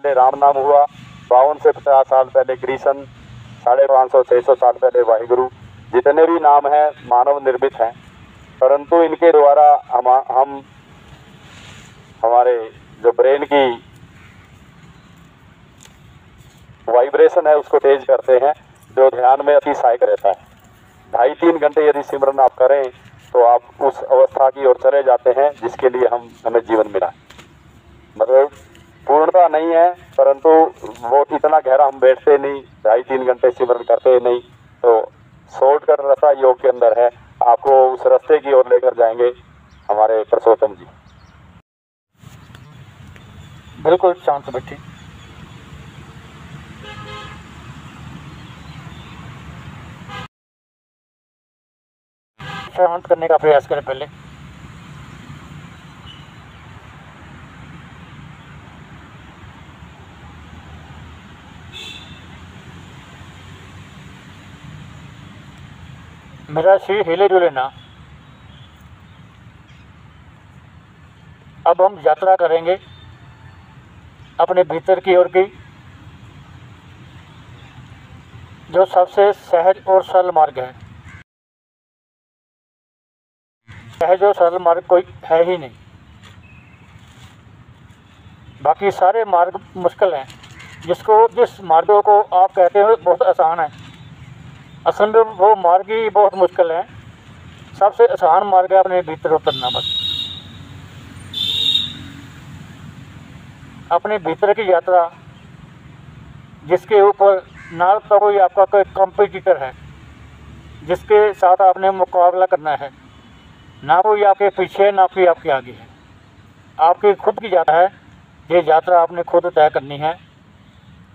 पहले राम नाम हुआ, 52 से 50 साल पहले कृष्ण, 550-600 साल पहले वाहिगुरु। जितने भी नाम हैं मानव निर्मित हैं, परंतु इनके द्वारा हम हमारे जो ब्रेन की वाइब्रेशन है उसको तेज करते हैं, जो ध्यान में अति सहायक रहता है। 2.5-3 घंटे यदि सिमरन आप करें तो आप उस अवस्था की ओर चले जाते हैं जिसके लिए हमें जीवन मिला। मतलब पूर्णता नहीं है, परंतु वो इतना गहरा हम बैठते नहीं, 2.5-3 घंटे सिमरन करते नहीं, तो शॉर्टकट रास्ता योग के अंदर है, आपको उस रास्ते की ओर लेकर जाएंगे हमारे पुरुषोत्तम जी। बिल्कुल शांत बैठिए। शांत करने का प्रयास करें पहले। मेरा शरीर हिले डुले ना। अब हम यात्रा करेंगे अपने भीतर की ओर की, जो सबसे सहज और सरल मार्ग है। सहज और सरल मार्ग कोई है ही नहीं, बाकी सारे मार्ग मुश्किल हैं। जिस मार्गों को आप कहते हो बहुत आसान है, असल में वो मार्ग ही बहुत मुश्किल है। सबसे आसान मार्ग है अपने भीतर उतरना। बस अपने भीतर की यात्रा, जिसके ऊपर ना तो कोई आपका कोई कॉम्पिटिटर है जिसके साथ आपने मुकाबला करना है, ना कोई आपके पीछे ना कोई आपके आगे है, आपकी खुद की यात्रा है। ये यात्रा आपने खुद तय करनी है,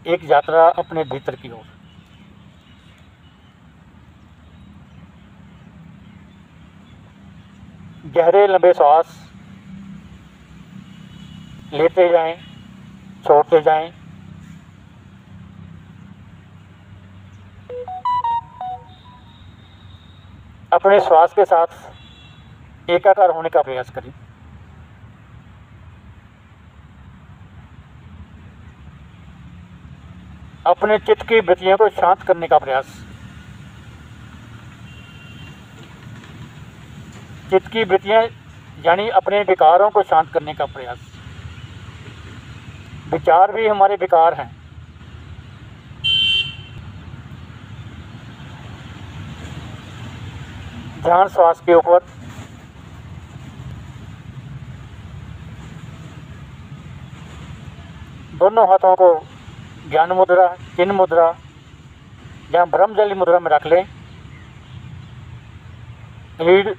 एक यात्रा अपने भीतर की ओर। गहरे लंबे सांस लेते जाएं, छोड़ते जाएं। अपने श्वास के साथ एकाकार होने का प्रयास करें। अपने चित्त की वृत्तियों को शांत करने का प्रयास। चित्त की वृत्तियां यानी अपने विकारों को शांत करने का प्रयास। विचार भी हमारे विकार हैं। ध्यान श्वास के ऊपर। दोनों हाथों को ज्ञान मुद्रा, चिन्ह मुद्रा या ब्रह्मजली मुद्रा में रख लें। रीढ़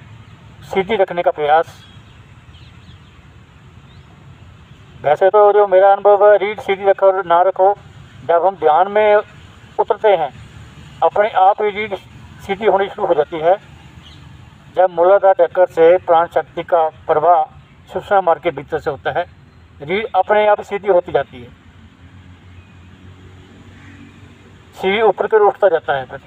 सीधी रखने का प्रयास। वैसे तो जो मेरा अनुभव है, रीढ़ सीधी रखो ना रखो, जब हम ध्यान में उतरते हैं अपने आप ही रीढ़ सीधी होनी शुरू हो जाती है। जब मूलाधार चक्र से प्राण शक्ति का प्रवाह सुषुम्ना मार्ग के भीतर से होता है, रीढ़ अपने आप सीधी होती जाती है, सीढ़ी ऊपर की ओर उठता जाता है। फिर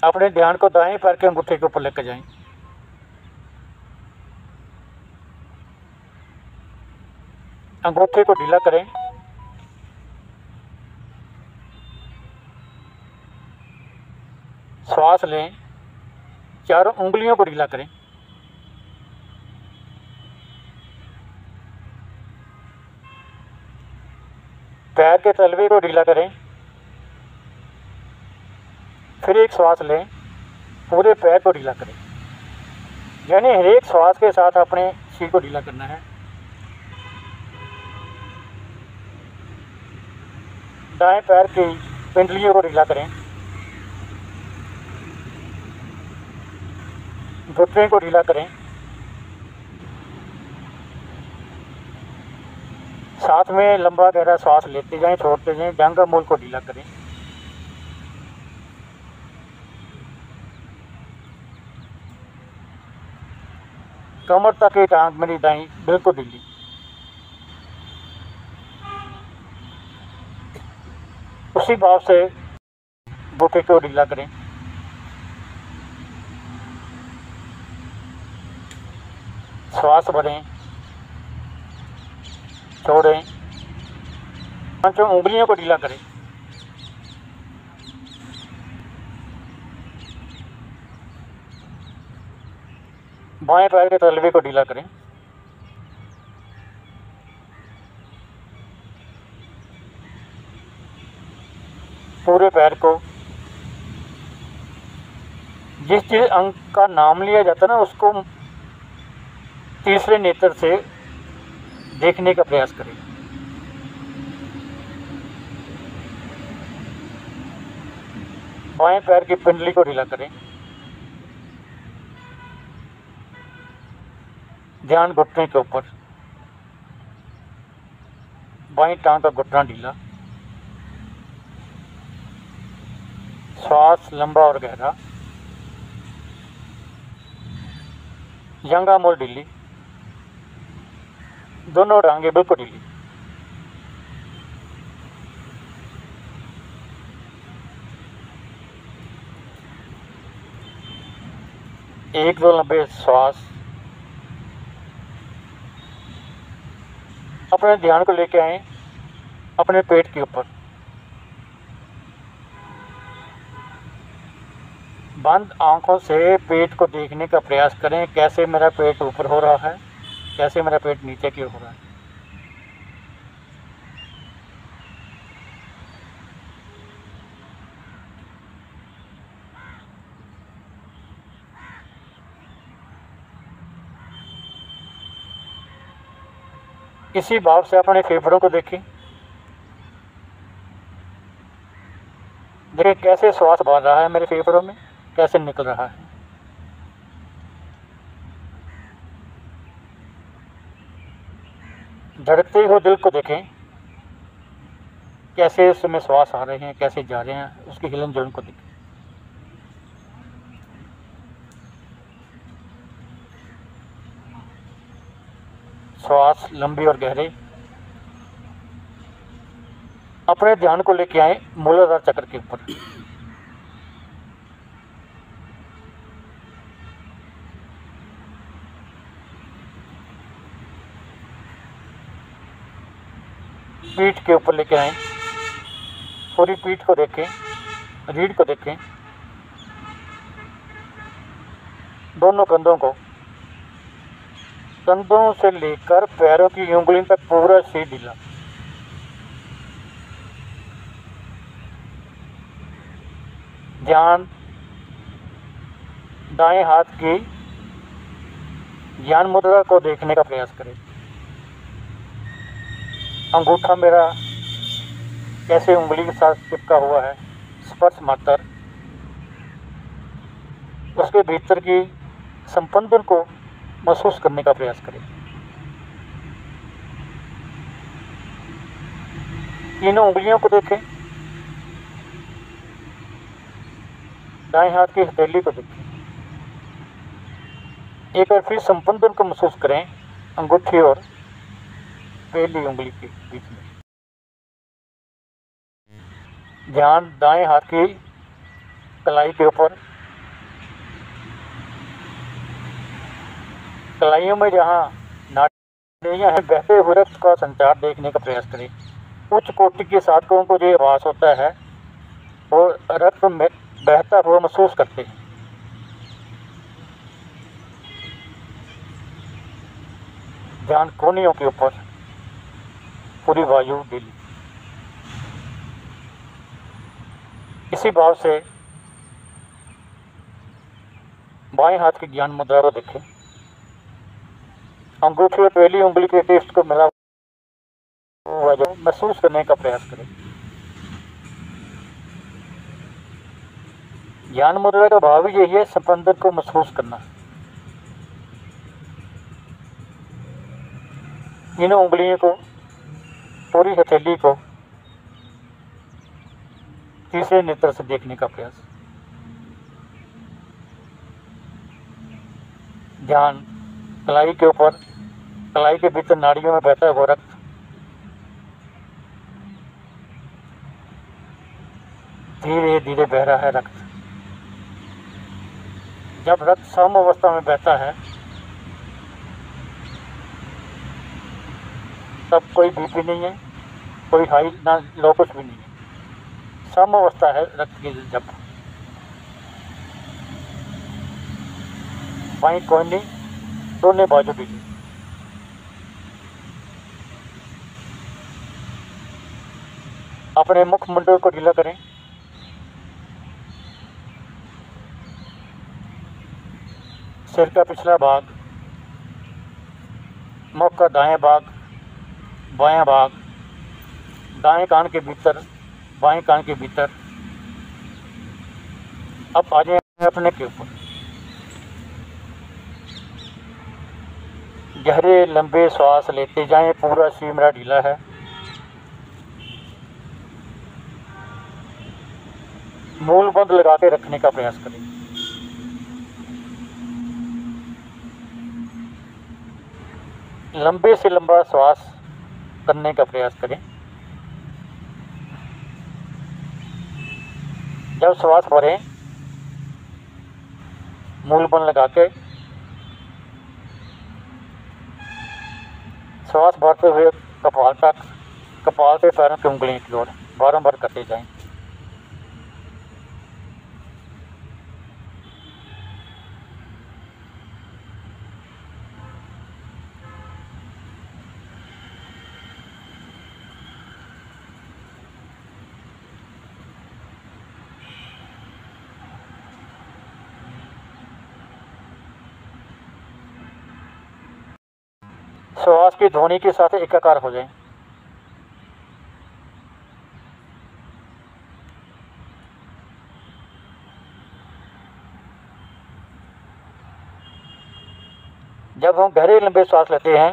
अपने ध्यान को दाएं पैर के अंगूठे के ऊपर लेकर जाएं। अंगूठे को ढीला करें। श्वास लें। चारों उंगलियों को ढीला करें। पैर के तलवे को ढीला करें। फिर एक श्वास लें, पूरे पैर को ढीला करें। यानी हर एक श्वास के साथ अपने शरीर को ढीला करना है। दाएं पैर की पिंडलियों को ढीला करें। घुटने को ढीला करें। साथ में लंबा गहरा सांस लेते जाएं, छोड़ते जाएं। जांघा मूल को ढीला करें। कमर तक की टांग मेरी दाईं बिल्कुल ढीली। उसी भाव से घुटने को ढीला करें। श्वास भरें। छोड़ें, पांचों उंगलियों को ढीला करें। बाएं पैर के तलवे को ढीला करें। पूरे पैर को, जिस अंग का नाम लिया जाता है ना, उसको तीसरे नेत्र से देखने का प्रयास करें। बाएं पैर की पिंडली को ढीला करें। ध्यान घुटने के ऊपर, बाईं टांग का घुटना ढीला, श्वास लंबा और गहरा, जंघा मोल ढीली, दोनों टांगे बिल्कुल ढीली। एक दो लंबे श्वास। अपने ध्यान को लेके आए अपने पेट के ऊपर। बंद आंखों से पेट को देखने का प्रयास करें, कैसे मेरा पेट ऊपर हो रहा है, कैसे मेरा पेट नीचे की ओर हो रहा है। इसी भाव से अपने फेफड़ों को देखें। देखिए कैसे श्वास बढ़ रहा है मेरे फेफड़ों में, कैसे निकल रहा है। धड़कते हुए दिल को देखें, कैसे उसमें श्वास आ रहे हैं, कैसे जा रहे हैं, उसकी हिलन जुलन को देखें। श्वास लंबी और गहरे। अपने ध्यान को लेके आए मूलाधार चक्र के ऊपर। पीठ के ऊपर लेके आए, पूरी पीठ को देखें, रीढ़ को देखें, दोनों कंधों को, कंधों से लेकर पैरों की उंगली तक पूरा शरीर ढीला। ध्यान दाएं हाथ की ज्ञान मुद्रा को देखने का प्रयास करें। अंगूठा मेरा कैसे उंगली के साथ चिपका हुआ है, स्पर्श मात्र, उसके भीतर की संपंदन को महसूस करने का प्रयास करें। तीनों उंगलियों को देखें, दाएं हाथ की हथेली को देखें। एक बार फिर संपंदन को महसूस करें अंगूठी और पहली उंगली के बीच में। ध्यान दाएं हाथ की कलाई के ऊपर, कलाइयों में जहाँ नाड़ियाँ हैं, बहते हुए रक्त का संचार देखने का प्रयास करें। उच्च कोटि के साधकों को जो आभास होता है वो रक्त में बहता हुआ महसूस करते हैं। ध्यान कोहनियों के ऊपर, पूरी वायु ढीली। इसी भाव से बाएं हाथ की ज्ञान मुद्रा को देखें। अंगूठी और पहली उंगली के टेस्ट को मिला हुआ जो महसूस करने का प्रयास करें। ज्ञान मुद्रा का भाव ही यही है, संपंदन को महसूस करना। तीनों उंगलियों को, पूरी हथेली को तीसरे नेत्र से देखने का प्रयास। ध्यान कलाई के ऊपर, कलाई के भीतर नाड़ियों में बहता हुआ रक्त। धीरे धीरे बह रहा है रक्त। जब रक्त सम अवस्था में बहता है तब कोई बीपी नहीं है, कोई हाई ना लो, कुछ भी नहीं है, सम अवस्था है रक्त की। जब बाई कोहनी दोनों बाजू भी। अपने मुखमंडल को ढीला करें। सिर का पिछला भाग, मुख का दाएं भाग, बायां भाग, दाएं कान के भीतर, बाएं कान के भीतर। अब आ जाए अपने के ऊपर। गहरे लंबे श्वास लेते जाएं, पूरा शरीर मेरा ढीला है। मूल बंद लगा के रखने का प्रयास करें। लंबे से लंबा श्वास करने का प्रयास करें। जब श्वास भरें, मूल बंद लगा के श्वास भरते हुए कपाल तक, कपाल से पैरों की उंगलियों की ओर बारंबार करते जाएं। श्वास की ध्वनि के साथ एकाकार हो जाएं। जब हम गहरे लंबे श्वास लेते हैं,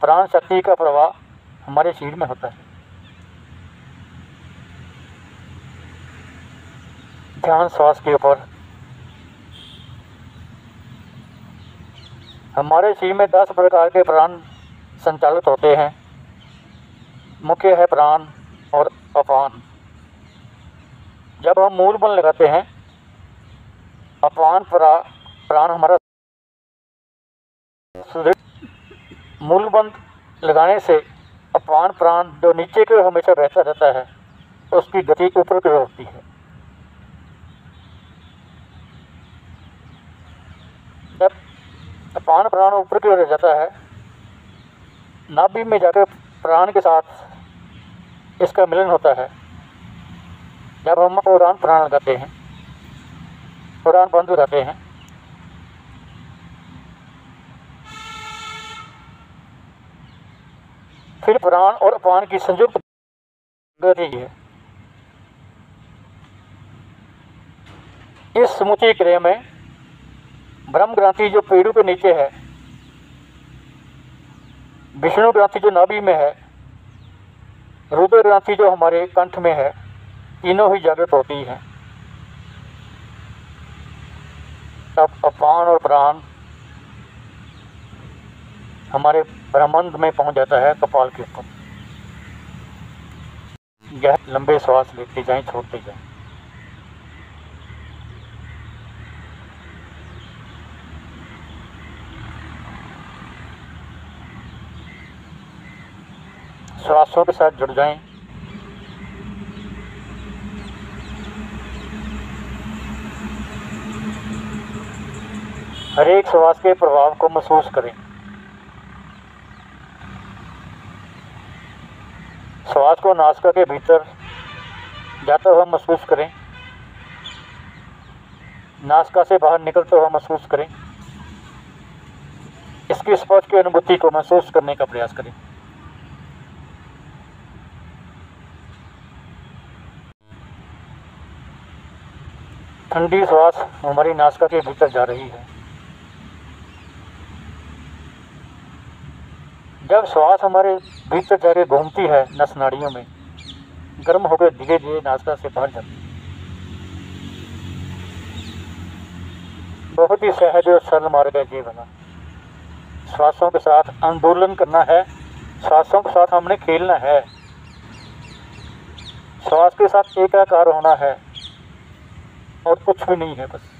प्राण शक्ति का प्रवाह हमारे शरीर में होता है। ध्यान श्वास के ऊपर। हमारे शरीर में 10 प्रकार के प्राण संचालित होते हैं। मुख्य है प्राण और अपान। जब हम मूल बंद लगाते हैं, अपान प्राण हमारा मूल बंद लगाने से अपान प्राण जो नीचे की ओर हमेशा बहता रहता है, उसकी गति ऊपर की ओर होती है। जब अपान प्राण ऊपर की ओर रह जाता है, नाभि में जाकर प्राण के साथ इसका मिलन होता है। जब हम उड़ान प्राण लगाते हैं, उड़ान बंद हो जाते हैं, फिर प्राण और अपान की संयुक्त गति है। इस समूची क्रिया में ब्रह्म ग्रंथि जो पेड़ों के नीचे है, विष्णु ग्रंथि जो नाभि में है, रुद्र ग्रंथि जो हमारे कंठ में है, तीनों ही जागृत होती हैं। तब अपान और प्राण हमारे ब्रह्मांड में पहुंच जाता है, कपाल के ऊपर। गहरे लंबे श्वास लेते जाएं, छोड़ते जाएं। श्वासों के साथ जुड़ जाएं। हर एक श्वास के प्रभाव को महसूस करें। श्वास को नासिका के भीतर जाता हुआ महसूस करें, नासिका से बाहर निकलता हुआ महसूस करें। इसकी स्पर्श की अनुभूति को महसूस करने का प्रयास करें। ठंडी श्वास हमारी नासिका के भीतर जा रही है। जब श्वास हमारे भीतर जाके घूमती है नस नाड़ियों में, गर्म होकर धीरे धीरे नासिका से बाहर जाती है। बहुत ही सहज और सरल मार्ग है ये वाला। श्वासों के साथ आंदोलन करना है, श्वासों के साथ हमने खेलना है, श्वास के साथ एकाकार होना है और कुछ भी नहीं है। बस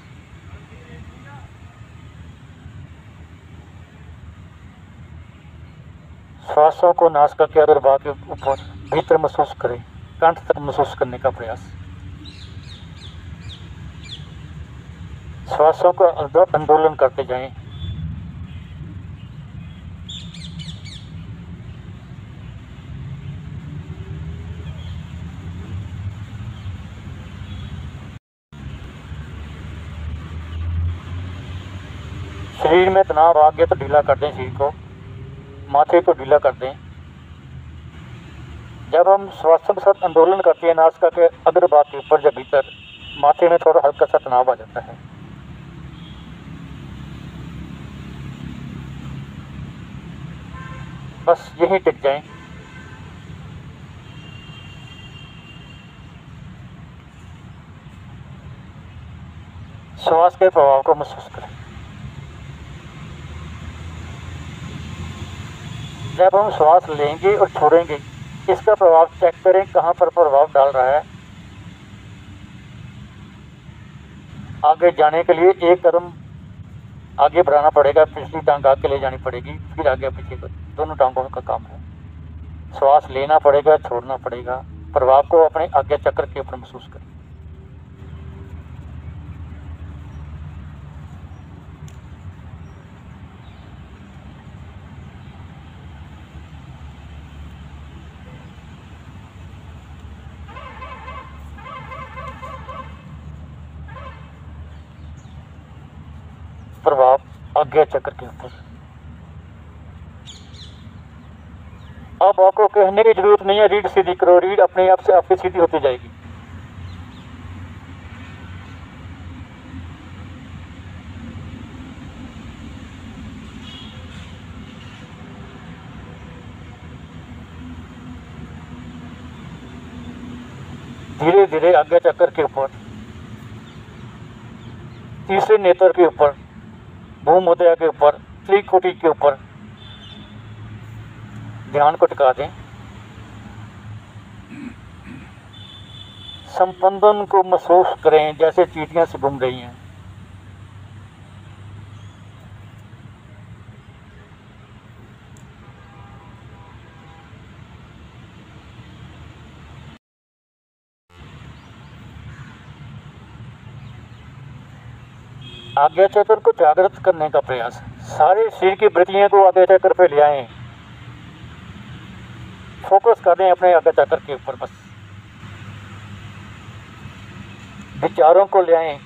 श्वासों को नासिका के अग्रभाग के ऊपर भीतर महसूस करें, कंठ तक महसूस करने का प्रयास। श्वासों का अद्भुत आंदोलन करते जाएं। शरीर में तनाव आ गया तो ढीला कर दें, शरीर को, माथे को ढीला कर दें। जब हम श्वासों के साथ आंदोलन करते हैं नासिका के अग्रभाग के ऊपर या भीतर, माथे में थोड़ा हल्का सा तनाव आ जाता है। बस यहीं टिक जाएं। श्वास के प्रभाव को महसूस करें। जब हम श्वास लेंगे और छोड़ेंगे, इसका प्रभाव चेक करें, कहाँ पर प्रभाव डाल रहा है। आगे जाने के लिए एक कदम आगे बढ़ाना पड़ेगा, पिछली टांग आगे ले जानी पड़ेगी, फिर आगे पीछे, दोनों टांगों का काम है। श्वास लेना पड़ेगा, छोड़ना पड़ेगा। प्रभाव को अपने आगे चक्र के ऊपर महसूस करें। प्रभाव आज्ञा चक्र के ऊपर। अब आपको कहने की जरूरत नहीं है, रीढ़ सीधी करो, रीढ़ अपने आप से आपकी सीधी होती जाएगी। धीरे धीरे आज्ञा चक्र के ऊपर, तीसरे नेत्र के ऊपर, भूमध्य के ऊपर, त्रिकुटी के ऊपर ध्यान को टिका दें। संपंदन को महसूस करें, जैसे चींटियां से घूम रही हैं। आज्ञा चक्र को जागृत करने का प्रयास। सारे शरीर की वृत्तियों को आज्ञा चक्र पे ले आएं। फोकस कर दें अपने आज्ञा चक्र के ऊपर। बस विचारों को ले आएं,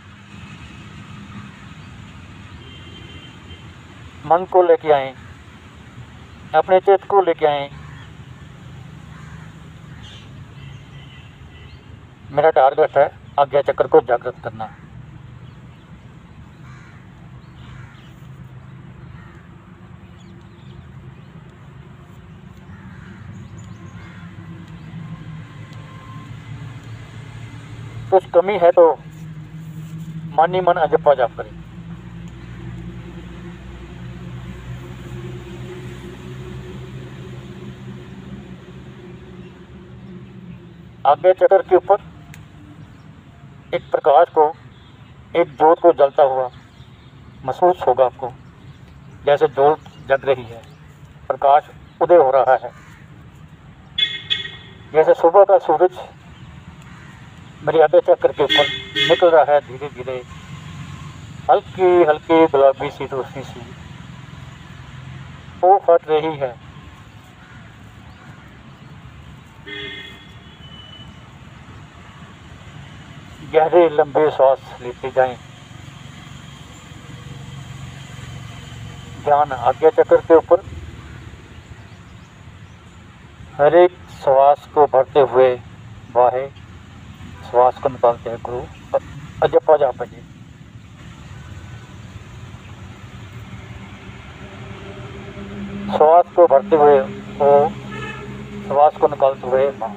मन को लेके आएं, अपने चित्त को लेके आएं। मेरा टारगेट है आज्ञा चक्र को जागृत करना। कुछ कमी है तो मन ही मन अजपा जाप करें। आज्ञा चक्र के ऊपर एक प्रकाश को, एक ज्योत को जलता हुआ महसूस होगा आपको, जैसे ज्योत जग रही है, प्रकाश उदय हो रहा है, जैसे सुबह का सूरज मेरे आज्ञा चक्र के ऊपर निकल रहा है। धीरे धीरे हल्की हल्की गुलाबी सी रोशनी सी वो फट रही है। गहरे लंबे श्वास लेते जाएं। ध्यान आज्ञा चक्र के ऊपर, हर एक श्वास को भरते हुए वाहे, श्वास को निकालते हैं गुरु अजपा जाप जी। श्वास को भरते हुए ओ, श्वास को निकालते हुए मां।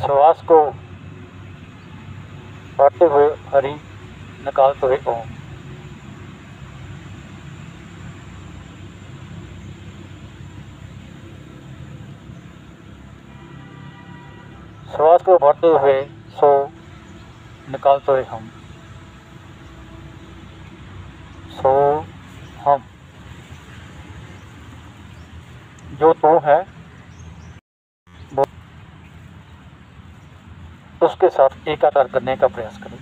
श्वास को भरते हुए हरि, निकालते हुए ओम। श्वास को भरते हुए सो, निकालते हुए हम, सो हम, जो तू है वो उसके साथ एकाकार करने का प्रयास करें।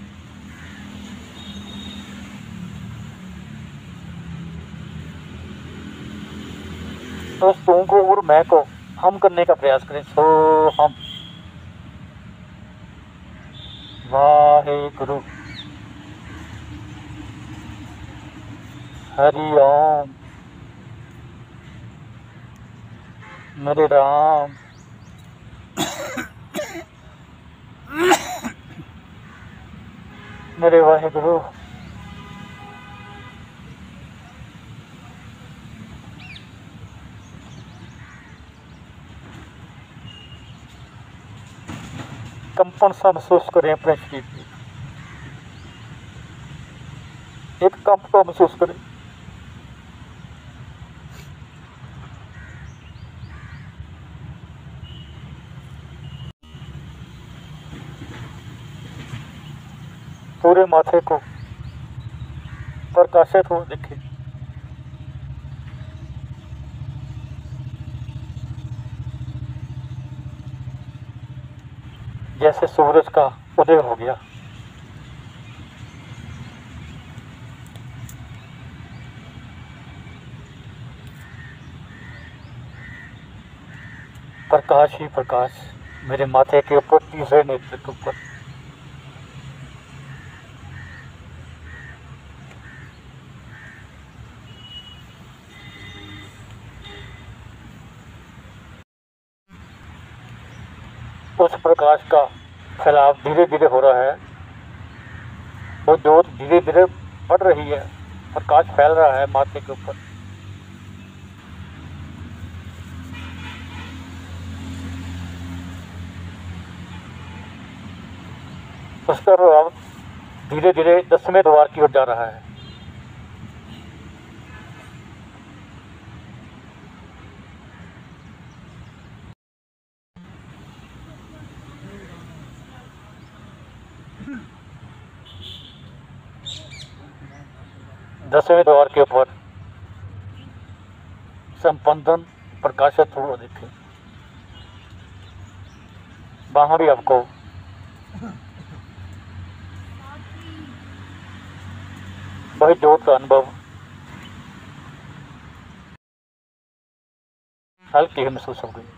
तो उस तू को और मैं को हम करने का प्रयास करें। सो हम, वाहेगुरु, हरि ओम, मेरे राम, मेरे वाहेगुरु। कंपन सा महसूस करें अपने शरीर में, एक कंप को महसूस करें। पूरे माथे को प्रकाशित हो देखें। जैसे सूरज का उदय हो गया। प्रकाश ही प्रकाश मेरे माथे के ऊपर, तीसरे नेत्र के ऊपर। उस प्रकाश का फैलाव धीरे धीरे हो रहा है, वो ज्योत धीरे धीरे बढ़ रही है, प्रकाश फैल रहा है माथे के ऊपर। उसका प्रभाव धीरे धीरे 10वें द्वार की ओर जा रहा है। दसवें द्वार के ऊपर संपंदन प्रकाशित हुआ देखे। वहां भी आपको वही ज्योत का अनुभव हल्की ही महसूस हो गई।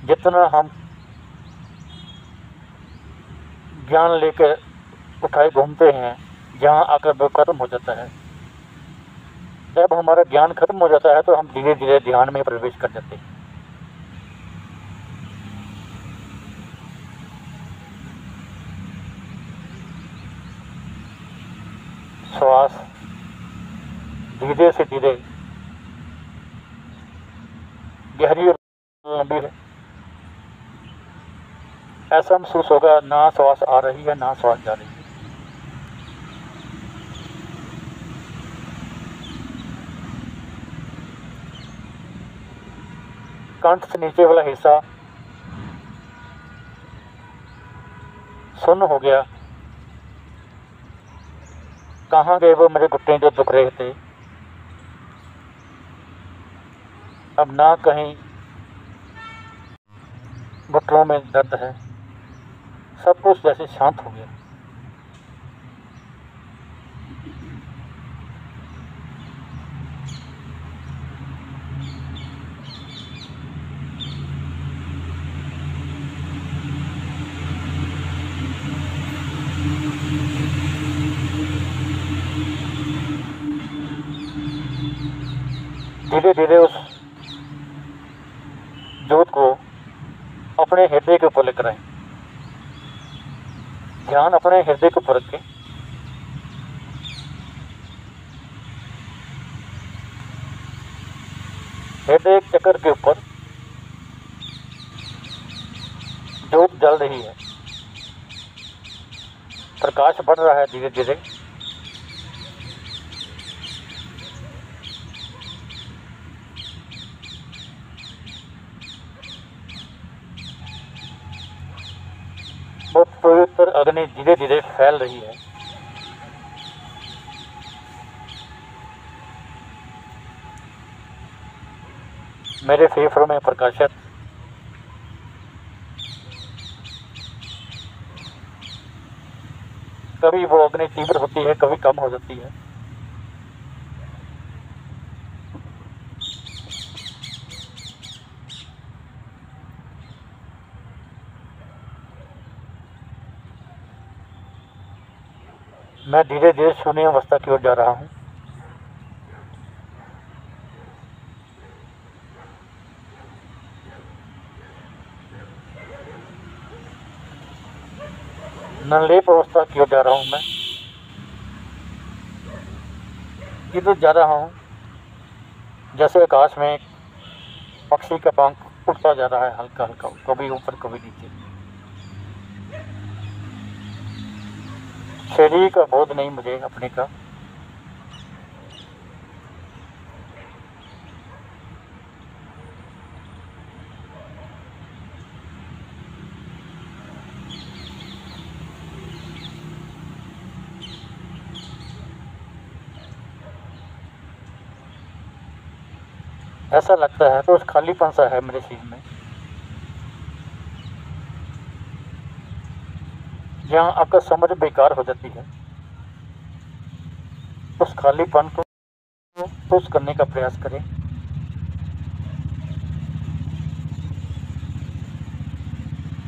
जितना हम ज्ञान लेकर उठाए घूमते हैं, जहाँ आकर वो खत्म हो जाता है। जब हमारा ज्ञान खत्म हो जाता है तो हम धीरे धीरे ध्यान में प्रवेश कर जाते हैं। श्वास धीरे से धीरे गहरी और लंबी है, ऐसा महसूस होगा। ना श्वास आ रही है ना श्वास जा रही है। कंठ से नीचे वाला हिस्सा सुन्न हो गया। कहाँ गए वो मेरे घुटने जो दुख रहे थे? अब ना कहीं घुटनों में दर्द है, सब कुछ जैसे शांत हो गया। धीरे धीरे उस ज्योत को अपने हृदय के ऊपर लेकर आए। ध्यान अपने हृदय के ऊपर रखें। हृदय चक्र के ऊपर ज्योत जल रही है, प्रकाश बढ़ रहा है धीरे धीरे। भीतर अग्नि धीरे धीरे फैल रही है। मेरे फेफड़ों में प्रकाशित कभी वो अग्नि तीव्र होती है, कभी कम हो जाती है। मैं धीरे धीरे शून्य अवस्था की ओर जा रहा हूँ। निर्लेप अवस्था की ओर जा रहा हूँ। मैं इधर जा रहा हूँ जैसे आकाश में एक पक्षी का पंख उड़ता जा रहा है, हल्का हल्का, कभी ऊपर कभी नीचे। शरीर का बोध नहीं मुझे अपने का। ऐसा लगता है तो उस खालीपन सा है मेरे शरीर में, जहाँ आकर समझ बेकार हो जाती है। उस खालीपन को पुश करने का प्रयास करें।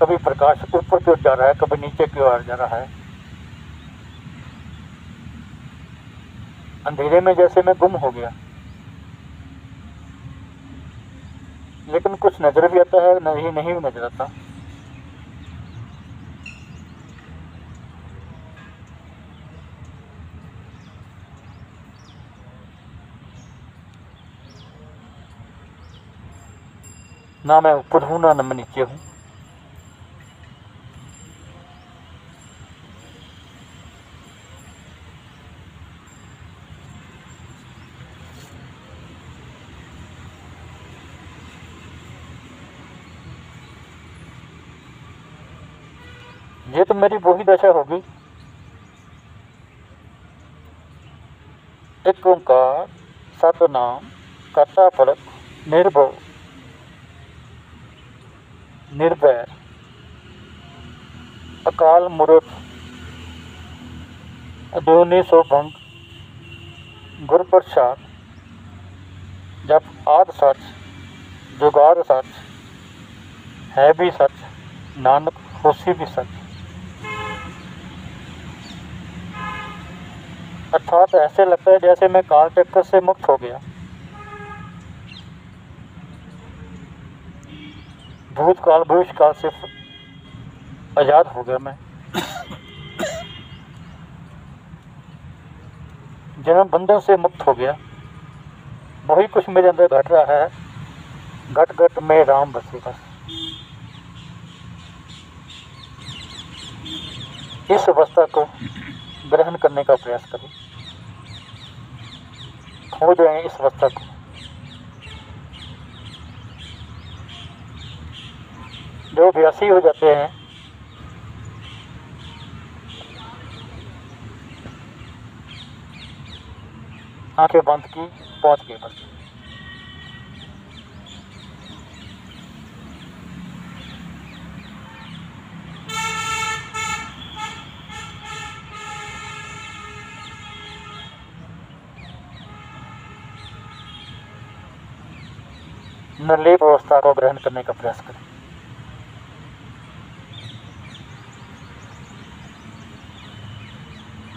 कभी प्रकाश ऊपर की ओर जा रहा है, कभी नीचे की ओर जा रहा है। अंधेरे में जैसे मैं गुम हो गया, लेकिन कुछ नजर भी आता है, नहीं भी नजर आता। ना मैं ऊपर हूँ ना मैं नीचे हूँ। ये तो मेरी वही दशा होगी। एक ओंकार सतनाम करता फलक निर्भव निर्भय अकाल मूर्त अदोनी सोभंग गुर प्रसाद जब आद सच जुगाड़ सच है भी सच नानक होसी भी सच। अर्थात ऐसे लगता है जैसे मैं काल चक्कर से मुक्त हो गया। भूतकाल भविष्यकाल से आजाद हो गया मैं। जन्म बंधन से मुक्त हो गया। वही कुछ मेरे अंदर घट रहा है। घट घट में राम बसे बस। इस अवस्था को ग्रहण करने का प्रयास करें। खो जाए इस अवस्था को। जो अभ्यासी हो जाते हैं, आंखें बंद की, पहुंच गए बस। निर्लेप अवस्था को ग्रहण करने का प्रयास करें।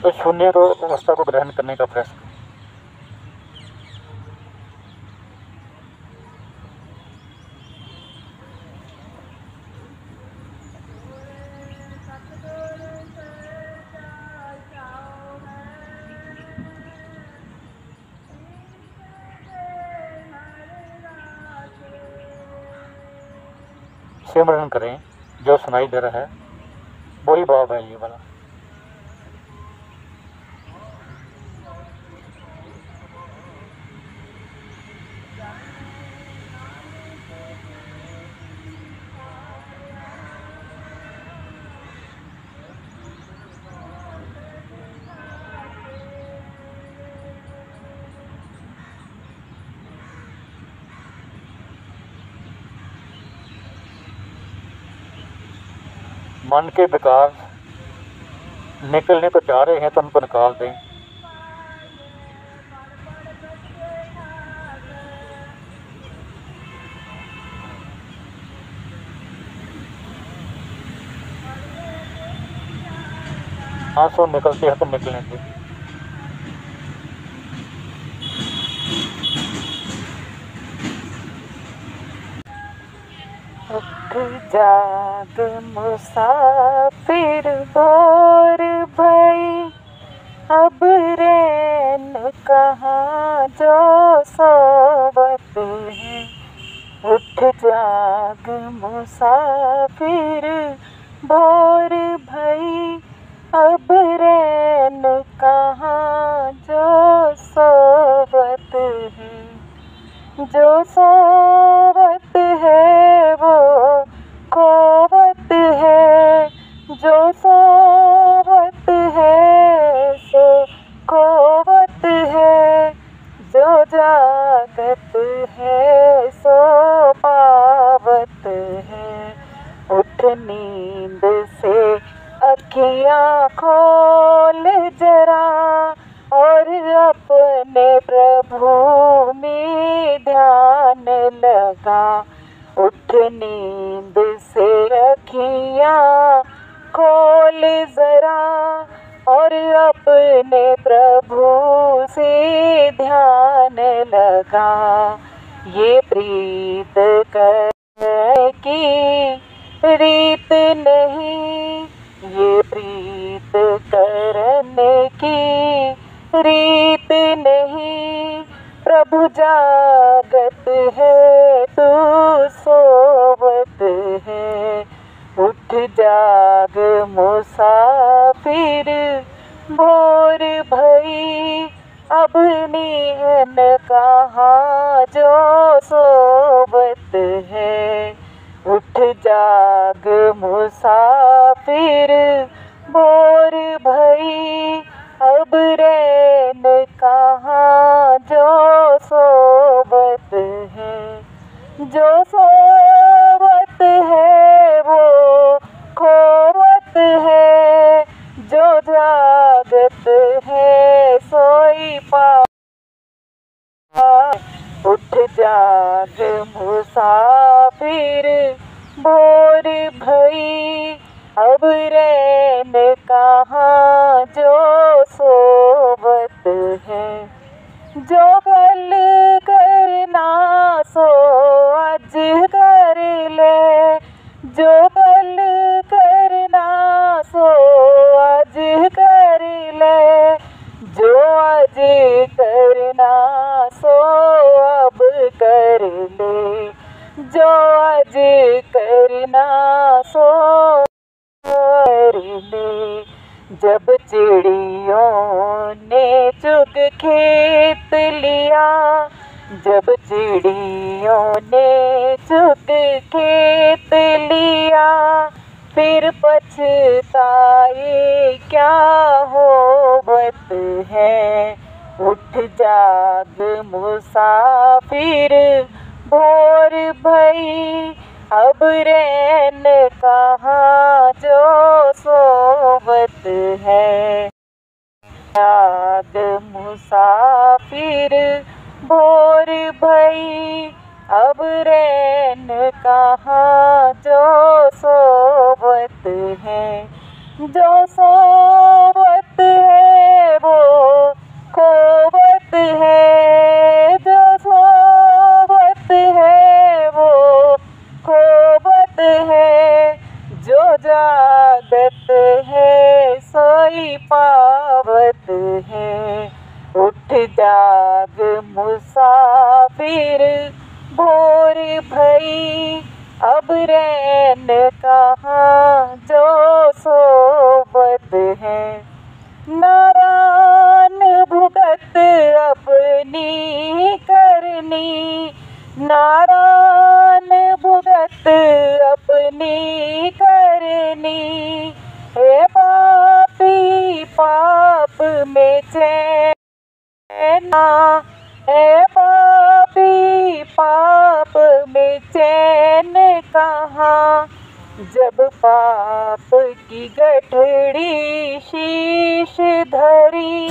तो शून्य को अवस्था को ग्रहण करने का प्रयास करें। सिमरन करें। जो सुनाई दे रहा है वही भाव है ये वाला। मन के विकार निकलने को चाह रहे हैं तो उनको निकाल दें। आंसू निकलते हैं तो निकलने दें। उठ जाग मुसाफिर भोर भई, अब रैन कहाँ जो सोवत है। उठ जाग मुसाफिर भोर भई, अब रैन कहाँ जो सोवत है। जो सोवत है वो खोवत है, जो सोवत है सो खोवत है। जो जागत है सो पावत है। उठ नींद से अखियाँ खोल जरा, और अपने प्रभु में ध्यान लगा। उठ नींद से अखियाँ खोल जरा, और अपने प्रभु से ध्यान लगा। ये प्रीत कर की रीत नहीं, ये प्रीत करने की रीत नहीं। प्रभु जागत है तू सोवत है। उठ जाग मुसाफिर भोर भई, अब नीहन कहाँ जो सोवत है। उठ जाग मुसाफिर भोर भई, अब रैन कहाँ जो सोवत है। जो सोवत है वो खोवत है, जो जागत है सोई पावत। उठ जाग मुसाफिर भोर भई, अब रैन कहाँ जो सोवत है। जो कल करना सो आज कर ले, जो कल करना सो आज कर ले। जो आज करना सो अब कर ले, जो आज करना सो कर ले। जब चिड़ियों ने चुग खेत लिया, जब चिड़ियों ने चुग खेत लिया, फिर पछताए क्या होवत है। उठ जाग मुसाफिर भोर भई, अब रैन कहाँ जो सोवत है। जाग मुसाफिर भोर भई, अब रैन कहाँ जो सोवत है। जो सोवत है वो खोवत है, जो सोवत है वो खोवत है। जो जागत है सोई पावत है। उठ जाग मुसाफिर भोर भई, अब रैन कहाँ जो सोवत है। नारायण भुगत अपनी करनी, नारायण भुगत अपनी करनी। हे पापी पाप में चैन, हे पापी पाप में चैन कहाँ। जब पाप की गठड़ी शीश धरी,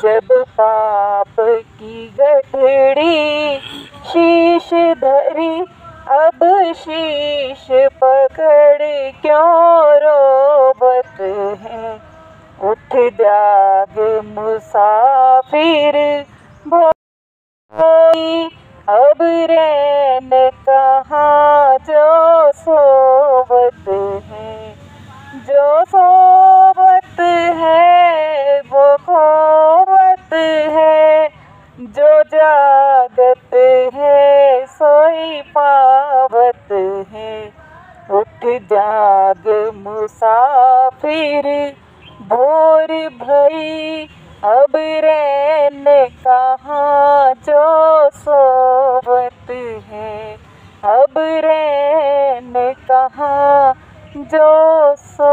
जब पाप की गठड़ी शीश धरी, अब शीश पकड़ क्यों रोबत है। उठ जाग मुसाफिर भोई, अब रैन कहाँ जो सोवत है। जो सोवत है वो खोवत है, जो जागत है सोई पावत है। उठ जाग मुसाफिर भोर भई, अब रैन कहाँ जो सोवत है। अब रैन कहाँ जो सो